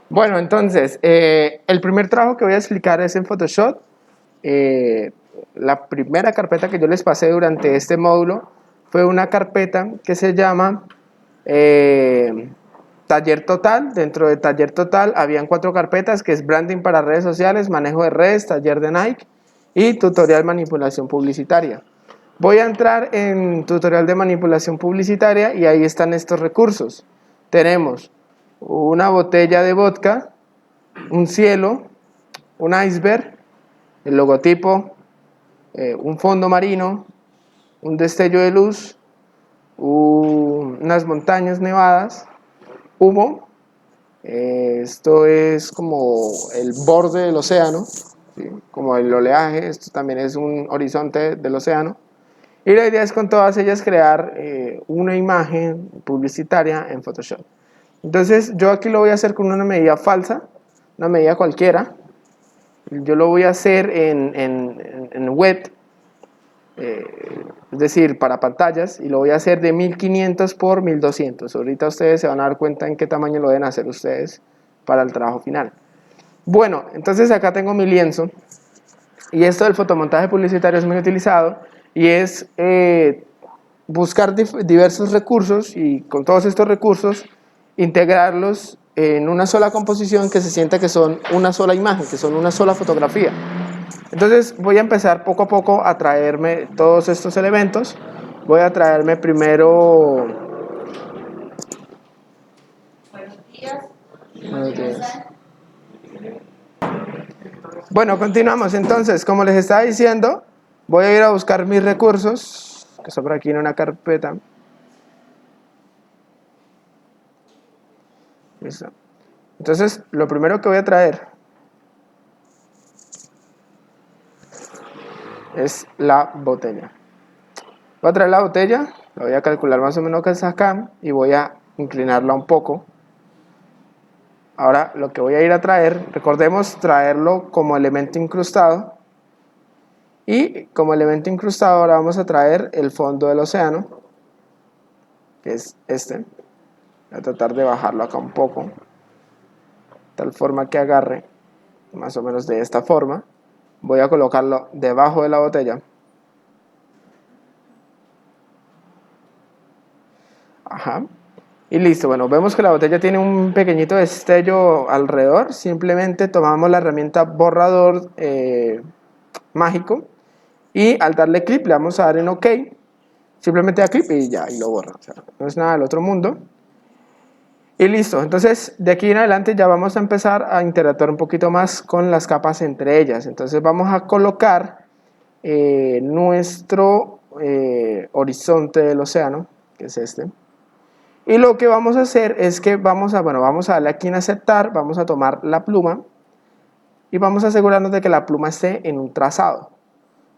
Bueno, entonces, el primer trabajo que voy a explicar es en Photoshop. La primera carpeta que yo les pasé durante este módulo fue una carpeta que se llama Taller Total. Dentro de Taller Total habían 4 carpetas, que es Branding para redes sociales, Manejo de redes, Taller de Nike y Tutorial Manipulación Publicitaria. Voy a entrar en Tutorial de Manipulación Publicitaria y ahí están estos recursos. Tenemos una botella de vodka, un cielo, un iceberg, el logotipo, un fondo marino, un destello de luz, unas montañas nevadas, humo. Esto es como el borde del océano, ¿sí? Como el oleaje. Esto también es un horizonte del océano. Y la idea es con todas ellas crear una imagen publicitaria en Photoshop. Entonces yo aquí lo voy a hacer con una medida falsa, una medida cualquiera. Yo lo voy a hacer en web, es decir, para pantallas, y lo voy a hacer de 1500 por 1200. Ahorita ustedes se van a dar cuenta en qué tamaño lo deben hacer ustedes para el trabajo final. Bueno, entonces acá tengo mi lienzo, y esto del fotomontaje publicitario es muy utilizado, y es buscar diversos recursos, y con todos estos recursos integrarlos en una sola composición que se sienta que son una sola imagen, que son una sola fotografía. Entonces voy a empezar poco a poco a traerme todos estos elementos. Voy a traerme primero... Buenos días. Buenos días. Bueno, continuamos entonces. Como les estaba diciendo, voy a ir a buscar mis recursos, que son por aquí en una carpeta. Listo. Entonces, lo primero que voy a traer es la botella. Voy a traer la botella, la voy a calcular más o menos que es acá y voy a inclinarla un poco. Ahora lo que voy a ir a traer, recordemos traerlo como elemento incrustado, y como elemento incrustado ahora vamos a traer el fondo del océano, que es este. Voy a tratar de bajarlo acá un poco, de tal forma que agarre más o menos de esta forma. Voy a colocarlo debajo de la botella. Ajá. Y listo, bueno, vemos que la botella tiene un pequeñito destello alrededor. Simplemente tomamos la herramienta borrador mágico, y al darle clic le vamos a dar en OK. Simplemente da clic y ya, y lo borra. O sea, no es nada del otro mundo. Y listo, entonces de aquí en adelante ya vamos a empezar a interactuar un poquito más con las capas entre ellas. Entonces vamos a colocar nuestro horizonte del océano, que es este. Y lo que vamos a hacer es que vamos a darle aquí en aceptar, vamos a tomar la pluma y vamos a asegurarnos de que la pluma esté en un trazado.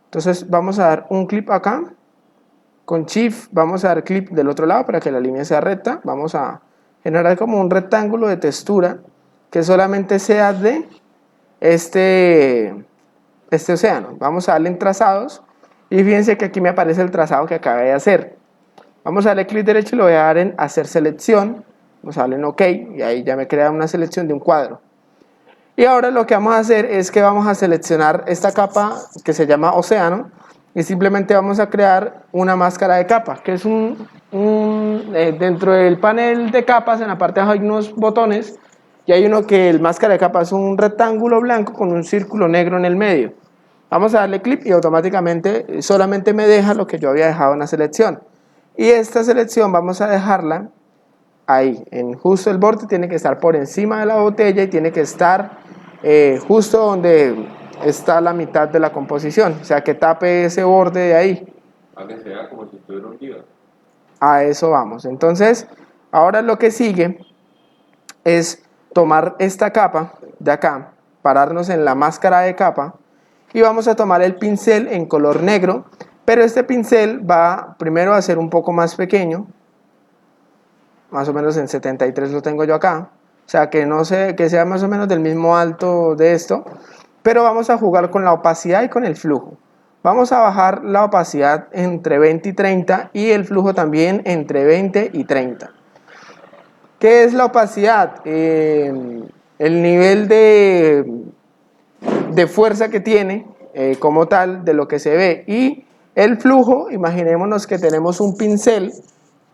Entonces vamos a dar un clic acá, con Shift vamos a dar clic del otro lado para que la línea sea recta. Vamos a generar como un rectángulo de textura que solamente sea de este océano. Vamos a darle en trazados y fíjense que aquí me aparece el trazado que acabé de hacer. Vamos a darle clic derecho y lo voy a dar en hacer selección. Vamos a darle en OK y ahí ya me crea una selección de un cuadro. Y ahora lo que vamos a hacer es que vamos a seleccionar esta capa que se llama océano y simplemente vamos a crear una máscara de capa, que es dentro del panel de capas en la parte de abajo hay unos botones y hay uno que el máscara de capa es un rectángulo blanco con un círculo negro en el medio. Vamos a darle clic y automáticamente solamente me deja lo que yo había dejado en la selección. Y esta selección vamos a dejarla ahí, en justo el borde, tiene que estar por encima de la botella y tiene que estar justo donde está la mitad de la composición, o sea que tape ese borde de ahí. A que sea como si estuviera hundida. A eso vamos. Entonces, ahora lo que sigue es tomar esta capa de acá, pararnos en la máscara de capa y vamos a tomar el pincel en color negro, pero este pincel va primero a ser un poco más pequeño, más o menos en 73 lo tengo yo acá, o sea que no sé, que sea más o menos del mismo alto de esto, pero vamos a jugar con la opacidad y con el flujo. Vamos a bajar la opacidad entre 20 y 30 y el flujo también entre 20 y 30. ¿Qué es la opacidad? el nivel de fuerza que tiene como tal de lo que se ve. Y el flujo, imaginémonos que tenemos un pincel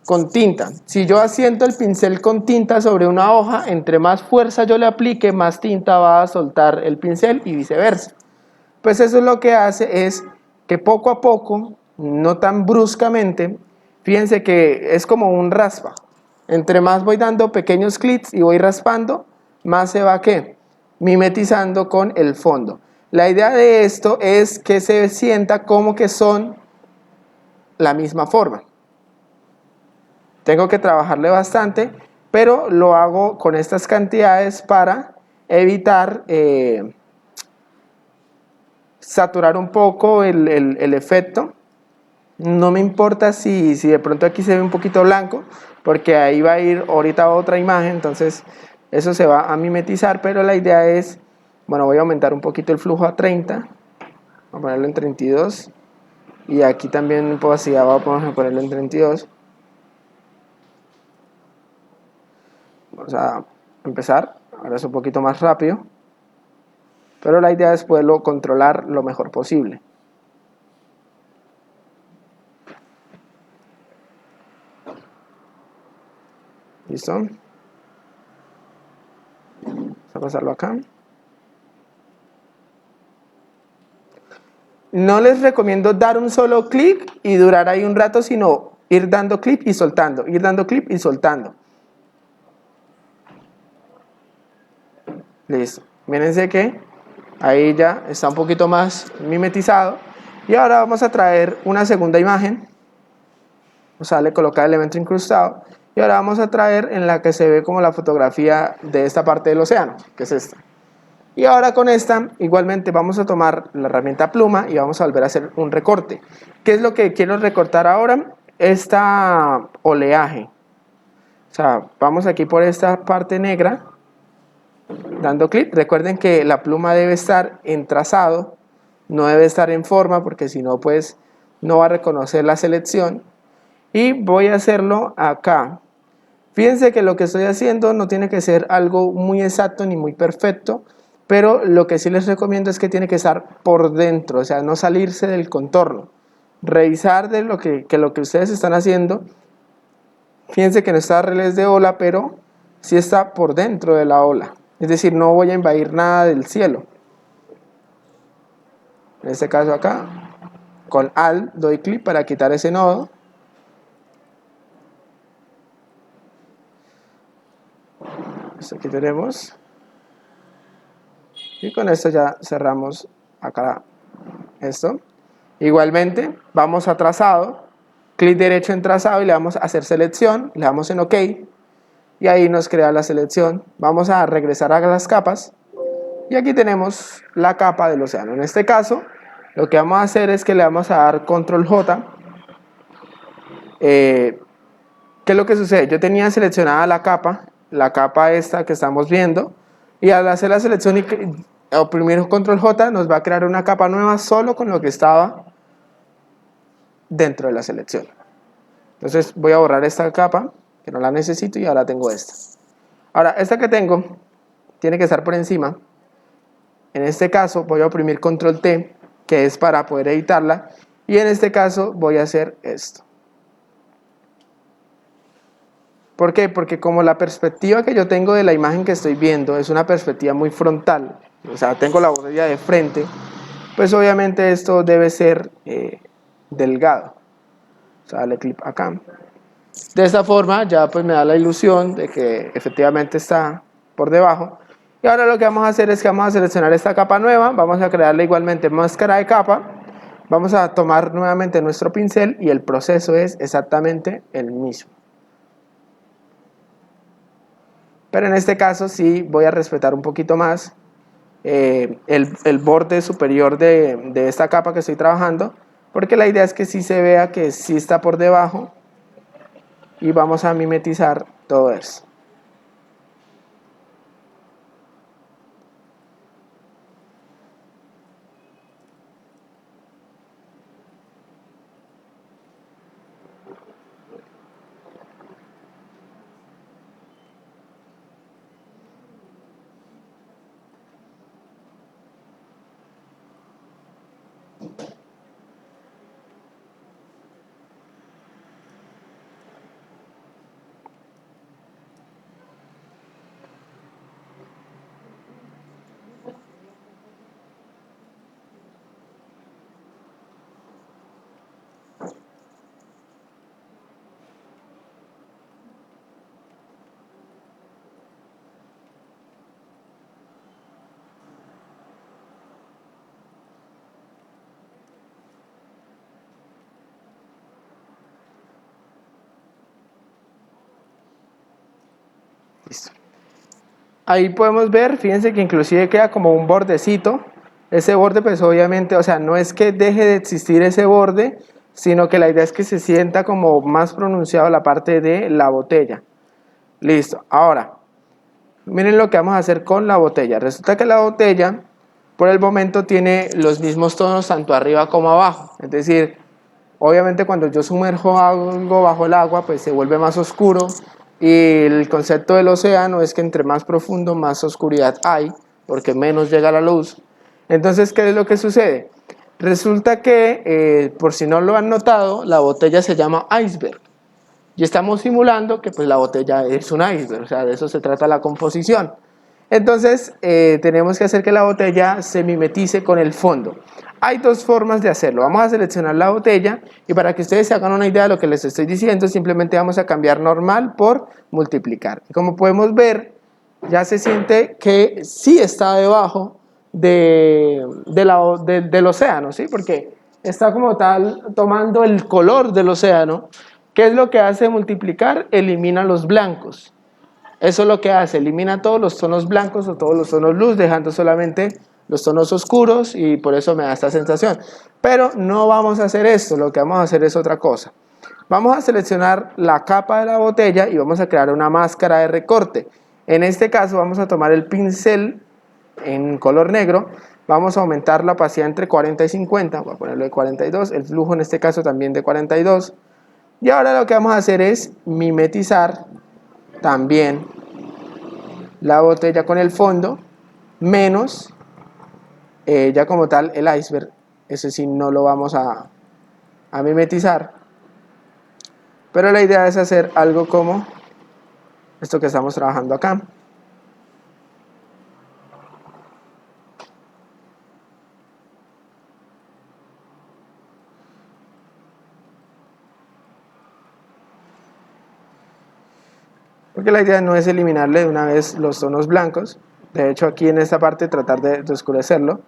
con tinta. Si yo asiento el pincel con tinta sobre una hoja, entre más fuerza yo le aplique, más tinta va a soltar el pincel y viceversa. Pues eso es lo que hace es que poco a poco, no tan bruscamente, fíjense que es como un raspa. Entre más voy dando pequeños clics y voy raspando, más se va ¿qué? Mimetizando con el fondo. La idea de esto es que se sienta como que son la misma forma. Tengo que trabajarle bastante, pero lo hago con estas cantidades para evitar saturar un poco el efecto. No me importa si de pronto aquí se ve un poquito blanco, porque ahí va a ir ahorita otra imagen, entonces eso se va a mimetizar, pero la idea es, bueno, voy a aumentar un poquito el flujo a 30, voy a ponerlo en 32, y aquí también puedo así, vamos a ponerlo en 32. Vamos a empezar, ahora es un poquito más rápido, pero la idea es poderlo controlar lo mejor posible. ¿Listo? Vamos a pasarlo acá. No les recomiendo dar un solo clic y durar ahí un rato, sino ir dando clic y soltando, ir dando clic y soltando. Listo. Mírense que ahí ya está un poquito más mimetizado. Y ahora vamos a traer una segunda imagen. Vamos a darle colocar el elemento incrustado. Y ahora vamos a traer en la que se ve como la fotografía de esta parte del océano, que es esta. Y ahora con esta, igualmente vamos a tomar la herramienta pluma y vamos a volver a hacer un recorte. ¿Qué es lo que quiero recortar ahora? Esta oleaje. O sea, vamos aquí por esta parte negra, dando clic. Recuerden que la pluma debe estar en trazado, no debe estar en forma, porque si no, pues no va a reconocer la selección. Y voy a hacerlo acá. Fíjense que lo que estoy haciendo no tiene que ser algo muy exacto ni muy perfecto, pero lo que sí les recomiendo es que tiene que estar por dentro, o sea, no salirse del contorno. Revisar de lo que ustedes están haciendo. Fíjense que no está a relés de ola, pero sí está por dentro de la ola. Es decir, no voy a invadir nada del cielo. En este caso acá, con Alt doy clic para quitar ese nodo. Aquí tenemos. Y con esto ya cerramos acá esto. Igualmente, vamos a trazado, clic derecho en trazado y le vamos a hacer selección, le damos en OK y ahí nos crea la selección. Vamos a regresar a las capas y aquí tenemos la capa del océano. En este caso, lo que vamos a hacer es que le vamos a dar control J. ¿Qué es lo que sucede? Yo tenía seleccionada la capa esta que estamos viendo, y al hacer la selección y oprimir control J nos va a crear una capa nueva solo con lo que estaba dentro de la selección. Entonces voy a borrar esta capa que no la necesito y ahora tengo esta. Ahora esta que tengo tiene que estar por encima. En este caso voy a oprimir control T, que es para poder editarla, y en este caso voy a hacer esto. ¿Por qué? Porque como la perspectiva que yo tengo de la imagen que estoy viendo es una perspectiva muy frontal, o sea, tengo la botella de frente, pues obviamente esto debe ser delgado. O sea, dale clic acá. De esta forma ya pues me da la ilusión de que efectivamente está por debajo. Y ahora lo que vamos a hacer es que vamos a seleccionar esta capa nueva, vamos a crearle igualmente máscara de capa, vamos a tomar nuevamente nuestro pincel y el proceso es exactamente el mismo. Pero en este caso sí voy a respetar un poquito más el borde superior de esta capa que estoy trabajando, porque la idea es que sí se vea que sí está por debajo y vamos a mimetizar todo eso. Listo. Ahí podemos ver, fíjense que inclusive queda como un bordecito. Ese borde pues obviamente, o sea, no es que deje de existir ese borde, sino que la idea es que se sienta como más pronunciado la parte de la botella. Listo. Ahora, miren lo que vamos a hacer con la botella. Resulta que la botella, por el momento, tiene los mismos tonos tanto arriba como abajo. Es decir, obviamente cuando yo sumerjo algo bajo el agua, pues se vuelve más oscuro. Y el concepto del océano es que entre más profundo, más oscuridad hay, porque menos llega la luz. Entonces, ¿qué es lo que sucede? Resulta que, por si no lo han notado, la botella se llama iceberg. Y estamos simulando que pues la botella es un iceberg, o sea, de eso se trata la composición. Entonces, tenemos que hacer que la botella se mimetice con el fondo. Hay dos formas de hacerlo. Vamos a seleccionar la botella y para que ustedes se hagan una idea de lo que les estoy diciendo, simplemente vamos a cambiar normal por multiplicar. Y como podemos ver, ya se siente que sí está debajo del océano, ¿sí? Porque está como tal tomando el color del océano. ¿Qué es lo que hace multiplicar? Elimina los blancos. Eso es lo que hace, elimina todos los tonos blancos o todos los tonos luz, dejando solamente los tonos oscuros y por eso me da esta sensación. Pero no vamos a hacer esto, lo que vamos a hacer es otra cosa. Vamos a seleccionar la capa de la botella y vamos a crear una máscara de recorte. En este caso vamos a tomar el pincel en color negro, vamos a aumentar la opacidad entre 40 y 50, voy a ponerlo de 42, el flujo en este caso también de 42. Y ahora lo que vamos a hacer es mimetizar también la botella con el fondo, menos ya como tal el iceberg. Ese sí no lo vamos a mimetizar. Pero la idea es hacer algo como esto que estamos trabajando acá. Porque la idea no es eliminarle de una vez los tonos blancos. De hecho, aquí en esta parte tratar de oscurecerlo.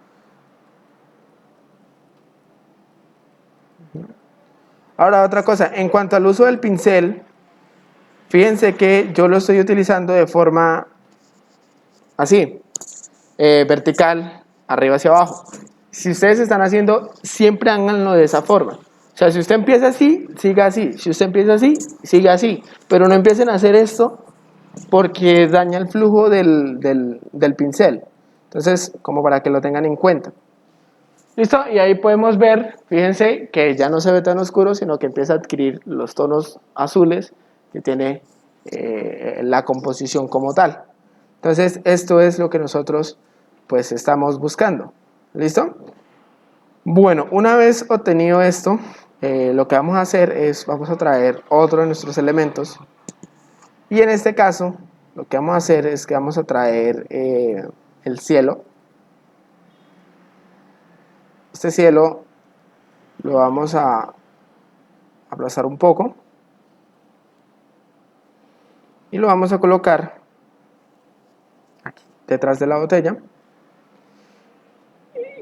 Ahora otra cosa, en cuanto al uso del pincel, fíjense que yo lo estoy utilizando de forma así, vertical, arriba hacia abajo. Si ustedes están haciendo, siempre háganlo de esa forma. O sea, si usted empieza así, siga así. Si usted empieza así, siga así. Pero no empiecen a hacer esto porque daña el flujo del pincel. Entonces, como para que lo tengan en cuenta. ¿Listo? Y ahí podemos ver, fíjense que ya no se ve tan oscuro, sino que empieza a adquirir los tonos azules que tiene la composición como tal. Entonces, esto es lo que nosotros pues estamos buscando. ¿Listo? Bueno, una vez obtenido esto, lo que vamos a hacer es, vamos a traer otro de nuestros elementos. Y en este caso, lo que vamos a hacer es que vamos a traer el cielo. Este cielo lo vamos a aplazar un poco. Y lo vamos a colocar aquí, detrás de la botella.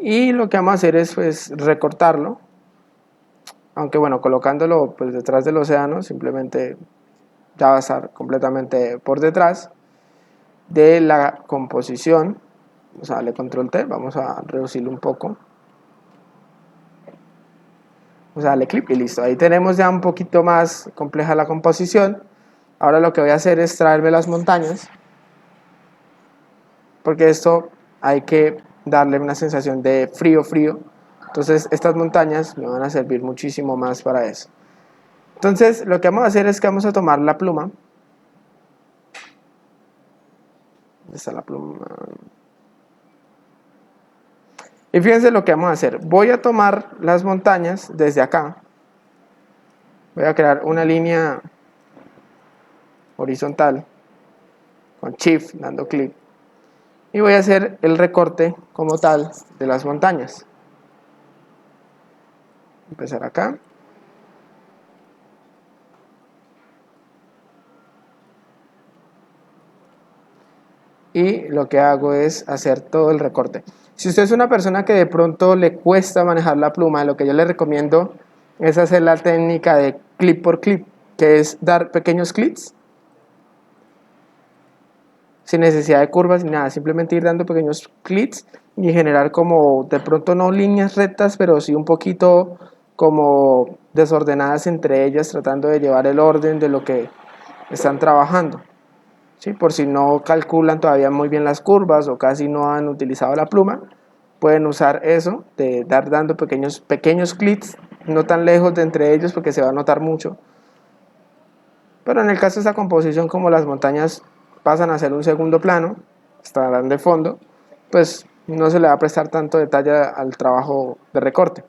Y lo que vamos a hacer es pues recortarlo. Aunque bueno, colocándolo pues detrás del océano, simplemente ya va a estar completamente por detrás de la composición. Vamos a darle control T, vamos a reducirlo un poco. Vamos a darle clic y listo. Ahí tenemos ya un poquito más compleja la composición. Ahora lo que voy a hacer es traerme las montañas. Porque esto hay que darle una sensación de frío, frío. Entonces estas montañas me van a servir muchísimo más para eso. Entonces lo que vamos a hacer es que vamos a tomar la pluma. ¿Dónde está la pluma? Y fíjense lo que vamos a hacer. Voy a tomar las montañas desde acá. Voy a crear una línea horizontal con Shift dando clic. Y voy a hacer el recorte como tal de las montañas. Empezar acá. Y lo que hago es hacer todo el recorte. Si usted es una persona que de pronto le cuesta manejar la pluma, lo que yo le recomiendo es hacer la técnica de clip por clip, que es dar pequeños clips sin necesidad de curvas ni nada, simplemente ir dando pequeños clics y generar como de pronto no líneas rectas, pero sí un poquito como desordenadas entre ellas, tratando de llevar el orden de lo que están trabajando. ¿Sí? Por si no calculan todavía muy bien las curvas o casi no han utilizado la pluma, pueden usar eso de dar dando pequeños clics, no tan lejos de entre ellos porque se va a notar mucho. Pero en el caso de esta composición, como las montañas pasan a ser un segundo plano, estarán de fondo, pues no se le va a prestar tanto detalle al trabajo de recorte.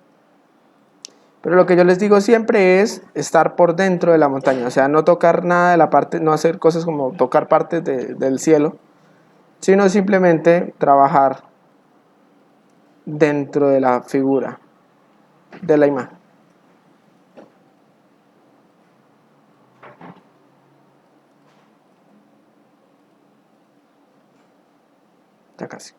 Pero lo que yo les digo siempre es estar por dentro de la montaña, o sea, no tocar nada de la parte, no hacer cosas como tocar partes del cielo, sino simplemente trabajar dentro de la figura de la imagen. Ya casi.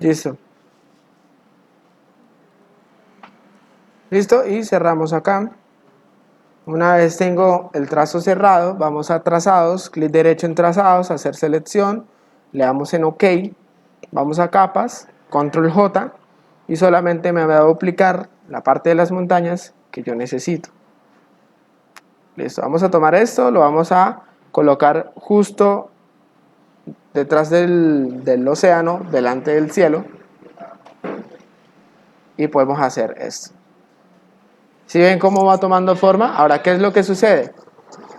Listo. Listo, y cerramos acá. Una vez tengo el trazo cerrado, vamos a trazados, clic derecho en trazados, hacer selección, le damos en OK, vamos a capas, control J, y solamente me va a duplicar la parte de las montañas que yo necesito. Listo, vamos a tomar esto, lo vamos a colocar justo detrás del océano, delante del cielo, y podemos hacer esto. ¿Sí ven cómo va tomando forma? Ahora, ¿qué es lo que sucede?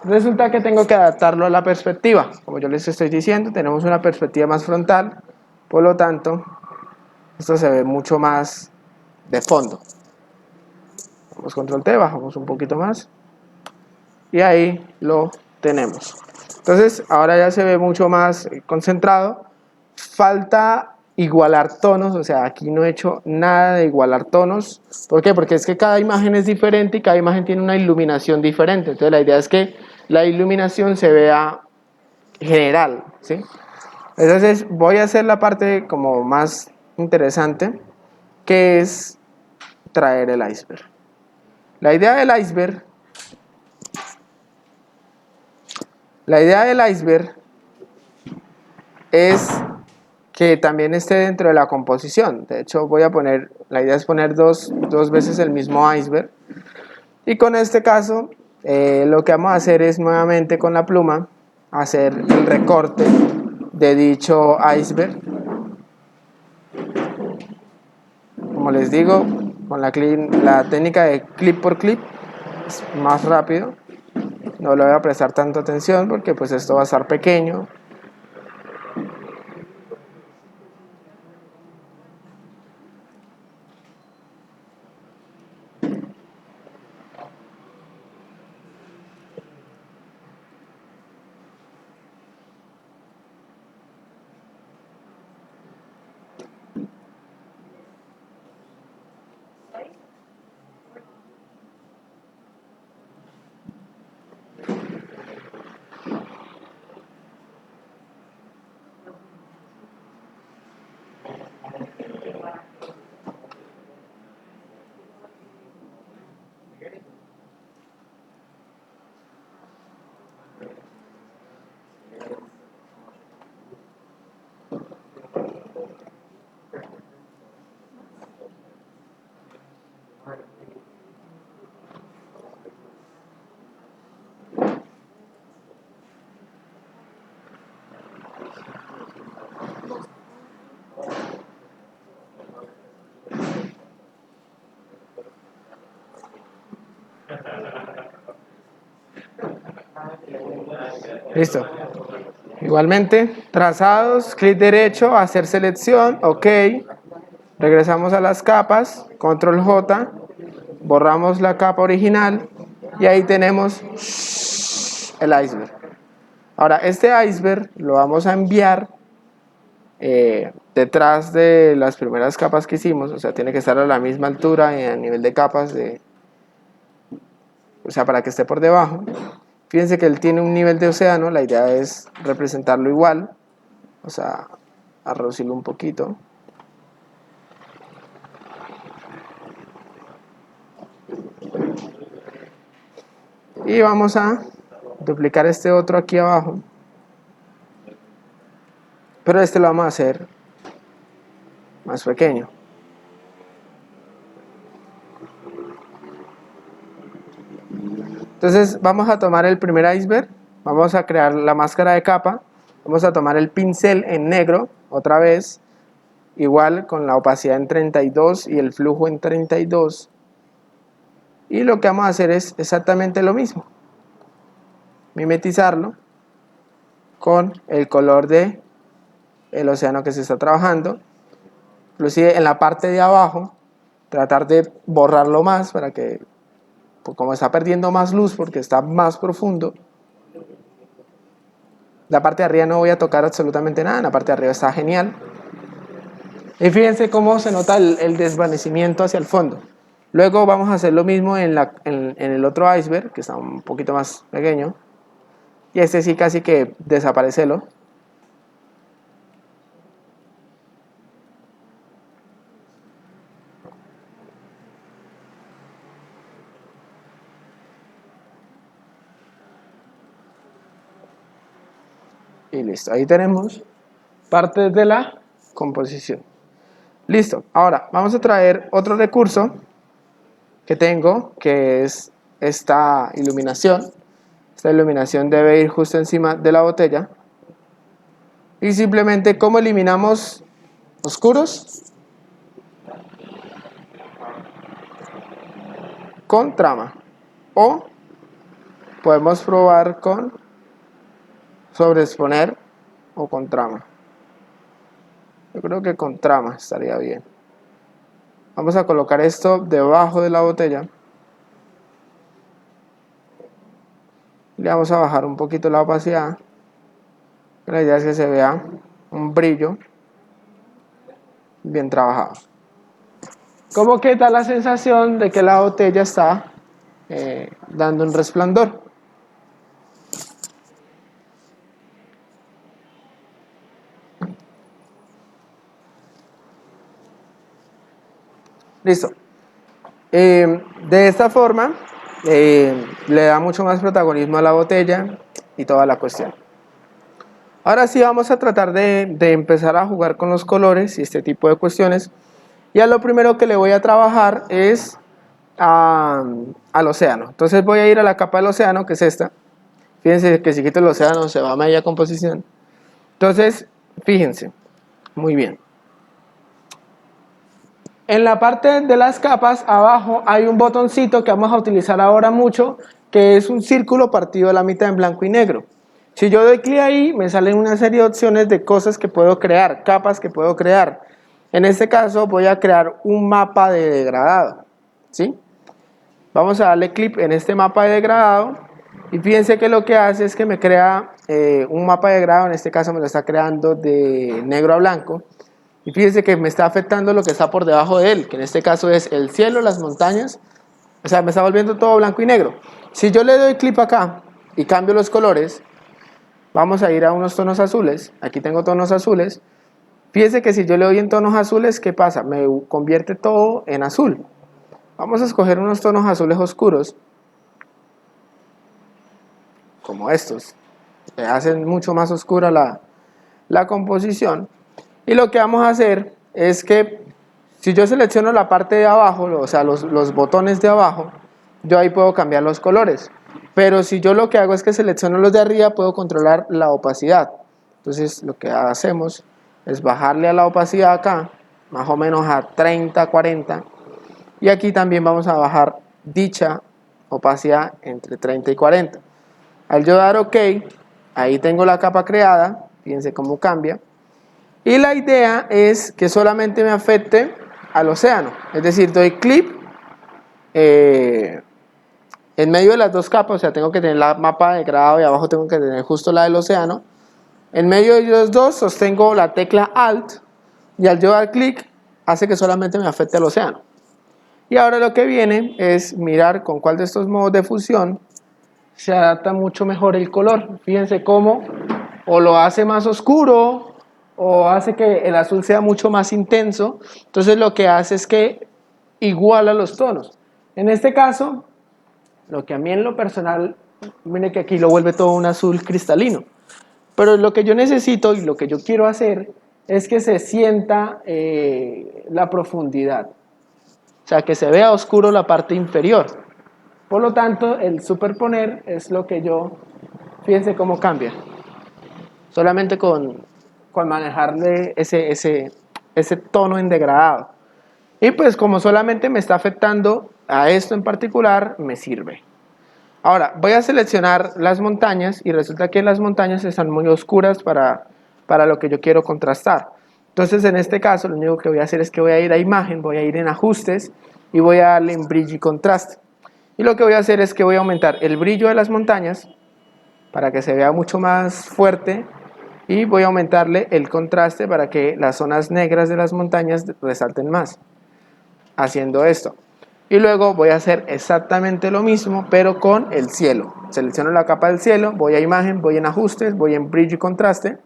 Resulta que tengo que adaptarlo a la perspectiva. Como yo les estoy diciendo, tenemos una perspectiva más frontal, por lo tanto, esto se ve mucho más de fondo. Vamos control T, bajamos un poquito más, y ahí lo tenemos. Entonces, ahora ya se ve mucho más concentrado. Falta igualar tonos, o sea, aquí no he hecho nada de igualar tonos. ¿Por qué? Porque es que cada imagen es diferente y cada imagen tiene una iluminación diferente. Entonces, la idea es que la iluminación se vea general, ¿sí? Entonces, voy a hacer la parte como más interesante, que es traer el iceberg. La idea del iceberg es que también esté dentro de la composición. De hecho, la idea es poner dos veces el mismo iceberg. Y con este caso, lo que vamos a hacer es nuevamente con la pluma, hacer el recorte de dicho iceberg. Como les digo, con la técnica de clip por clip, es más rápido. No le voy a prestar tanta atención porque pues esto va a estar pequeño. Listo. Igualmente, trazados, clic derecho, hacer selección, ok. Regresamos a las capas, control J, borramos la capa original y ahí tenemos el iceberg. Ahora, este iceberg lo vamos a enviar detrás de las primeras capas que hicimos, o sea, tiene que estar a la misma altura y a nivel de capas, o sea, para que esté por debajo. Fíjense que él tiene un nivel de océano, la idea es representarlo igual, o sea, a reducirlo un poquito. Y vamos a duplicar este otro aquí abajo, pero este lo vamos a hacer más pequeño. Entonces vamos a tomar el primer iceberg, vamos a crear la máscara de capa, vamos a tomar el pincel en negro, otra vez, igual con la opacidad en 32 y el flujo en 32. Y lo que vamos a hacer es exactamente lo mismo. Mimetizarlo con el color de el océano que se está trabajando. Inclusive en la parte de abajo, tratar de borrarlo más para que, pues como está perdiendo más luz porque está más profundo, la parte de arriba no voy a tocar absolutamente nada, la parte de arriba está genial. Y fíjense cómo se nota el desvanecimiento hacia el fondo. Luego vamos a hacer lo mismo en el otro iceberg, que está un poquito más pequeño. Y este sí casi que desaparecelo. Y listo, ahí tenemos parte de la composición. Listo, ahora vamos a traer otro recurso que tengo, que es esta iluminación. Esta iluminación debe ir justo encima de la botella. Y simplemente, ¿cómo eliminamos oscuros? Con trama. O podemos probar con sobreexponer o con trama. Yo creo que con trama estaría bien. Vamos a colocar esto debajo de la botella. Le vamos a bajar un poquito la opacidad. La idea es que se vea un brillo bien trabajado. ¿Cómo queda la sensación de que la botella está dando un resplandor? Listo. De esta forma le da mucho más protagonismo a la botella y toda la cuestión. Ahora sí vamos a tratar de empezar a jugar con los colores y este tipo de cuestiones. Y a lo primero que le voy a trabajar es al océano. Entonces voy a ir a la capa del océano, que es esta. Fíjense que si quito el océano se va a media composición. Entonces, fíjense, muy bien. En la parte de las capas, abajo hay un botoncito que vamos a utilizar ahora mucho, que es un círculo partido a la mitad en blanco y negro. Si yo doy clic ahí, me salen una serie de opciones de cosas que puedo crear, capas que puedo crear. En este caso voy a crear un mapa de degradado, ¿sí? Vamos a darle clic en este mapa de degradado y fíjense que lo que hace es que me crea un mapa de degradado, en este caso me lo está creando de negro a blanco. Y fíjense que me está afectando lo que está por debajo de él, que en este caso es el cielo, las montañas, o sea, me está volviendo todo blanco y negro. Si yo le doy clic acá y cambio los colores, vamos a ir a unos tonos azules, aquí tengo tonos azules, fíjense que si yo le doy en tonos azules, ¿qué pasa? Me convierte todo en azul. Vamos a escoger unos tonos azules oscuros, como estos, que hacen mucho más oscura la composición. Y lo que vamos a hacer es que si yo selecciono la parte de abajo, o sea, los botones de abajo, yo ahí puedo cambiar los colores. Pero si yo lo que hago es que selecciono los de arriba, puedo controlar la opacidad. Entonces lo que hacemos es bajarle a la opacidad acá, más o menos a 30, 40. Y aquí también vamos a bajar dicha opacidad entre 30 y 40. Al yo dar OK, Ahí tengo la capa creada, fíjense cómo cambia. Y la idea es que solamente me afecte al océano, es decir, doy clic en medio de las dos capas, o sea, tengo que tener la mapa de grado y abajo tengo que tener justo la del océano. En medio de los dos sostengo la tecla Alt y al yo dar clic hace que solamente me afecte al océano. Y ahora lo que viene es mirar con cuál de estos modos de fusión se adapta mucho mejor el color. Fíjense cómo o lo hace más oscuro o hace que el azul sea mucho más intenso. Entonces lo que hace es que iguala los tonos. En este caso, lo que a mí en lo personal, miren que aquí lo vuelve todo un azul cristalino. Pero lo que yo necesito y lo que yo quiero hacer es que se sienta la profundidad. O sea, que se vea oscuro la parte inferior. Por lo tanto, el superponer es lo que yo, fíjense cómo cambia. Solamente con manejarle ese tono en degradado. Y pues como solamente me está afectando a esto en particular, me sirve. Ahora, voy a seleccionar las montañas y resulta que las montañas están muy oscuras para lo que yo quiero contrastar. Entonces, en este caso, lo único que voy a hacer es que voy a ir a imagen, voy a ir en ajustes y voy a darle en brillo y contraste. Y lo que voy a hacer es que voy a aumentar el brillo de las montañas para que se vea mucho más fuerte y voy a aumentarle el contraste para que las zonas negras de las montañas resalten más, haciendo esto. Y luego voy a hacer exactamente lo mismo, pero con el cielo. Selecciono la capa del cielo, voy a imagen, voy en ajustes, voy en brillo y contraste,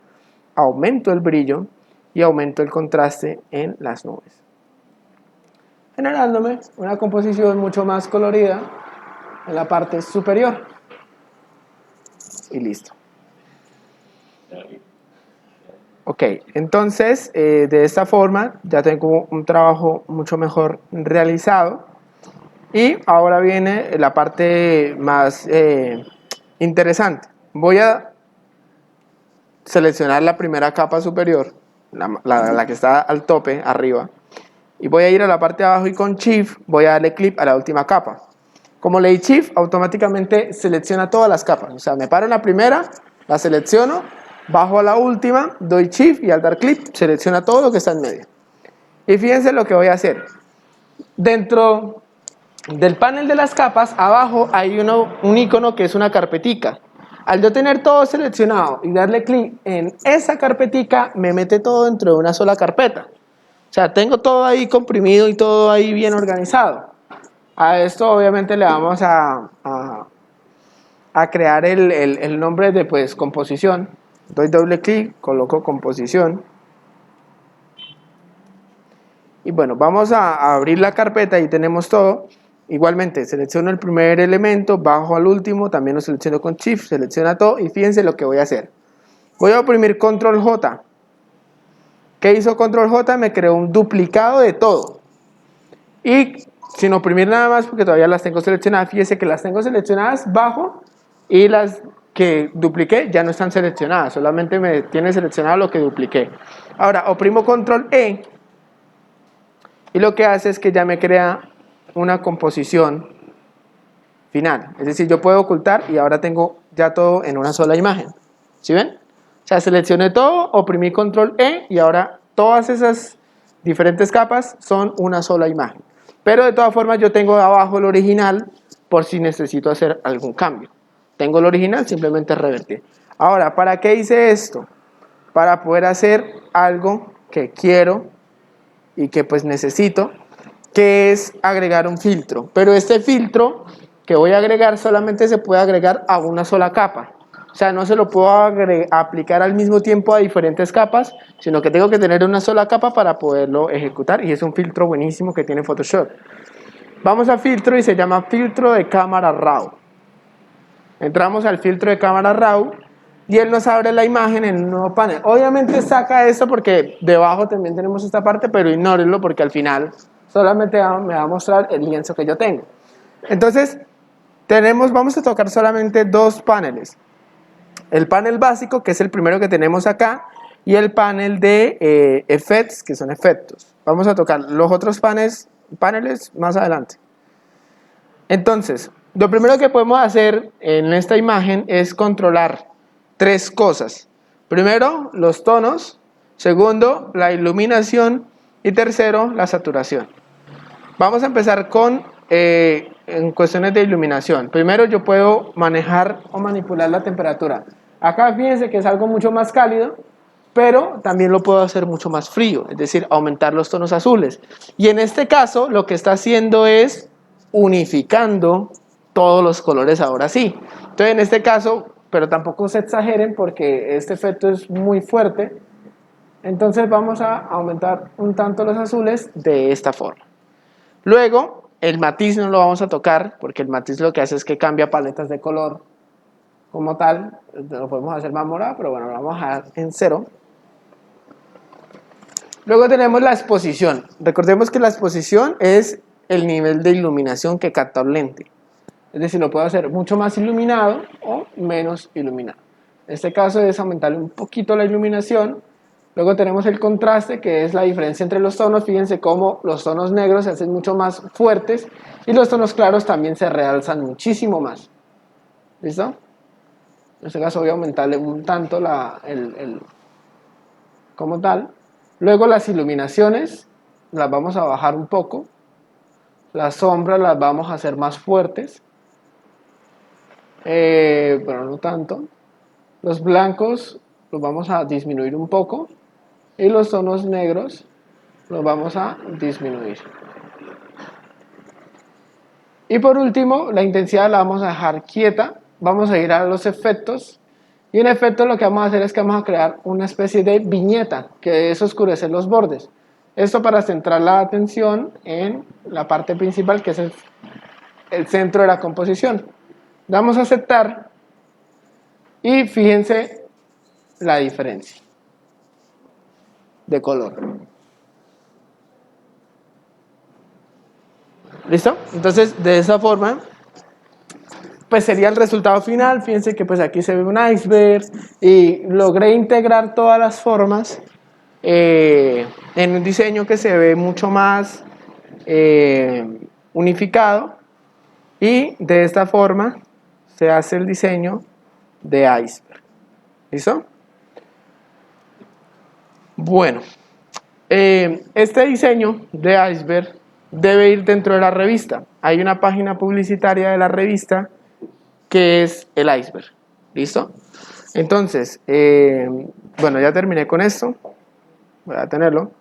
aumento el brillo y aumento el contraste en las nubes, generándome una composición mucho más colorida en la parte superior. Y listo. Ok, entonces de esta forma ya tengo un trabajo mucho mejor realizado. Y ahora viene la parte más interesante. Voy a seleccionar la primera capa superior, la que está al tope, arriba, y voy a ir a la parte de abajo y con Shift voy a darle clic a la última capa. Como le di Shift, automáticamente selecciona todas las capas. O sea, me paro en la primera, la selecciono, bajo a la última, doy Shift y al dar clic selecciona todo lo que está en medio. Y fíjense lo que voy a hacer. Dentro del panel de las capas, abajo hay un icono que es una carpetica. Al yo tener todo seleccionado y darle clic en esa carpetica, me mete todo dentro de una sola carpeta. O sea, tengo todo ahí comprimido y todo ahí bien organizado. A esto obviamente le vamos a crear el nombre de pues composición. Doy doble clic, coloco composición. Y bueno, vamos a abrir la carpeta y tenemos todo. Igualmente, selecciono el primer elemento, bajo al último, también lo selecciono con Shift, selecciona todo y fíjense lo que voy a hacer. Voy a oprimir Control J. ¿Qué hizo Control J? Me creó un duplicado de todo. Y sin oprimir nada más, porque todavía las tengo seleccionadas, fíjense que las tengo seleccionadas bajo y las que dupliqué ya no están seleccionadas, solamente me tiene seleccionado lo que dupliqué. Ahora oprimo Control E y lo que hace es que ya me crea una composición final, es decir, yo puedo ocultar y ahora tengo ya todo en una sola imagen. ¿Sí ven? O sea, seleccioné todo, oprimí Control E y ahora todas esas diferentes capas son una sola imagen. Pero de todas formas yo tengo abajo el original por si necesito hacer algún cambio. Tengo el original, simplemente revertir. Ahora, ¿para qué hice esto? Para poder hacer algo que quiero y que pues necesito, que es agregar un filtro. Pero este filtro que voy a agregar solamente se puede agregar a una sola capa. O sea, no se lo puedo aplicar al mismo tiempo a diferentes capas, sino que tengo que tener una sola capa para poderlo ejecutar. Y es un filtro buenísimo que tiene Photoshop. Vamos a filtro y se llama filtro de cámara RAW. Entramos al filtro de cámara RAW y él nos abre la imagen en un nuevo panel. Obviamente saca esto porque debajo también tenemos esta parte, pero ignórenlo porque al final solamente me va a mostrar el lienzo que yo tengo. Entonces, vamos a tocar solamente dos paneles. El panel básico, que es el primero que tenemos acá, y el panel de effects, que son efectos. Vamos a tocar los otros paneles más adelante. Entonces, lo primero que podemos hacer en esta imagen es controlar tres cosas. Primero, los tonos. Segundo, la iluminación. Y tercero, la saturación. Vamos a empezar con en cuestiones de iluminación. Primero yo puedo manejar o manipular la temperatura. Acá fíjense que es algo mucho más cálido, pero también lo puedo hacer mucho más frío, es decir, aumentar los tonos azules. Y en este caso lo que está haciendo es unificando todos los colores ahora sí. Entonces en este caso, pero tampoco se exageren porque este efecto es muy fuerte. Entonces vamos a aumentar un tanto los azules de esta forma. Luego, el matiz no lo vamos a tocar porque el matiz lo que hace es que cambia paletas de color como tal. Lo podemos hacer más morado, pero bueno, lo vamos a dejar en 0. Luego tenemos la exposición. Recordemos que la exposición es el nivel de iluminación que capta el lente. Es decir, lo puedo hacer mucho más iluminado o menos iluminado. En este caso es aumentarle un poquito la iluminación. Luego tenemos el contraste, que es la diferencia entre los tonos. Fíjense cómo los tonos negros se hacen mucho más fuertes y los tonos claros también se realzan muchísimo más. ¿Listo? En este caso voy a aumentarle un tanto como tal. Luego las iluminaciones las vamos a bajar un poco. Las sombras las vamos a hacer más fuertes. Pero no tanto. Los blancos los vamos a disminuir un poco. Y los tonos negros los vamos a disminuir. Y por último, la intensidad la vamos a dejar quieta. Vamos a ir a los efectos. Y en efectos lo que vamos a hacer es que vamos a crear una especie de viñeta, que es oscurecer los bordes. Esto para centrar la atención en la parte principal, que es el centro de la composición. Damos a aceptar y fíjense la diferencia de color. ¿Listo? Entonces, de esa forma, pues sería el resultado final. Fíjense que pues aquí se ve un iceberg y logré integrar todas las formas en un diseño que se ve mucho más unificado, y de esta forma se hace el diseño de iceberg. ¿Listo? Bueno, este diseño de iceberg debe ir dentro de la revista. Hay una página publicitaria de la revista que es el iceberg. ¿Listo? Entonces, bueno, ya terminé con esto. Voy a tenerlo.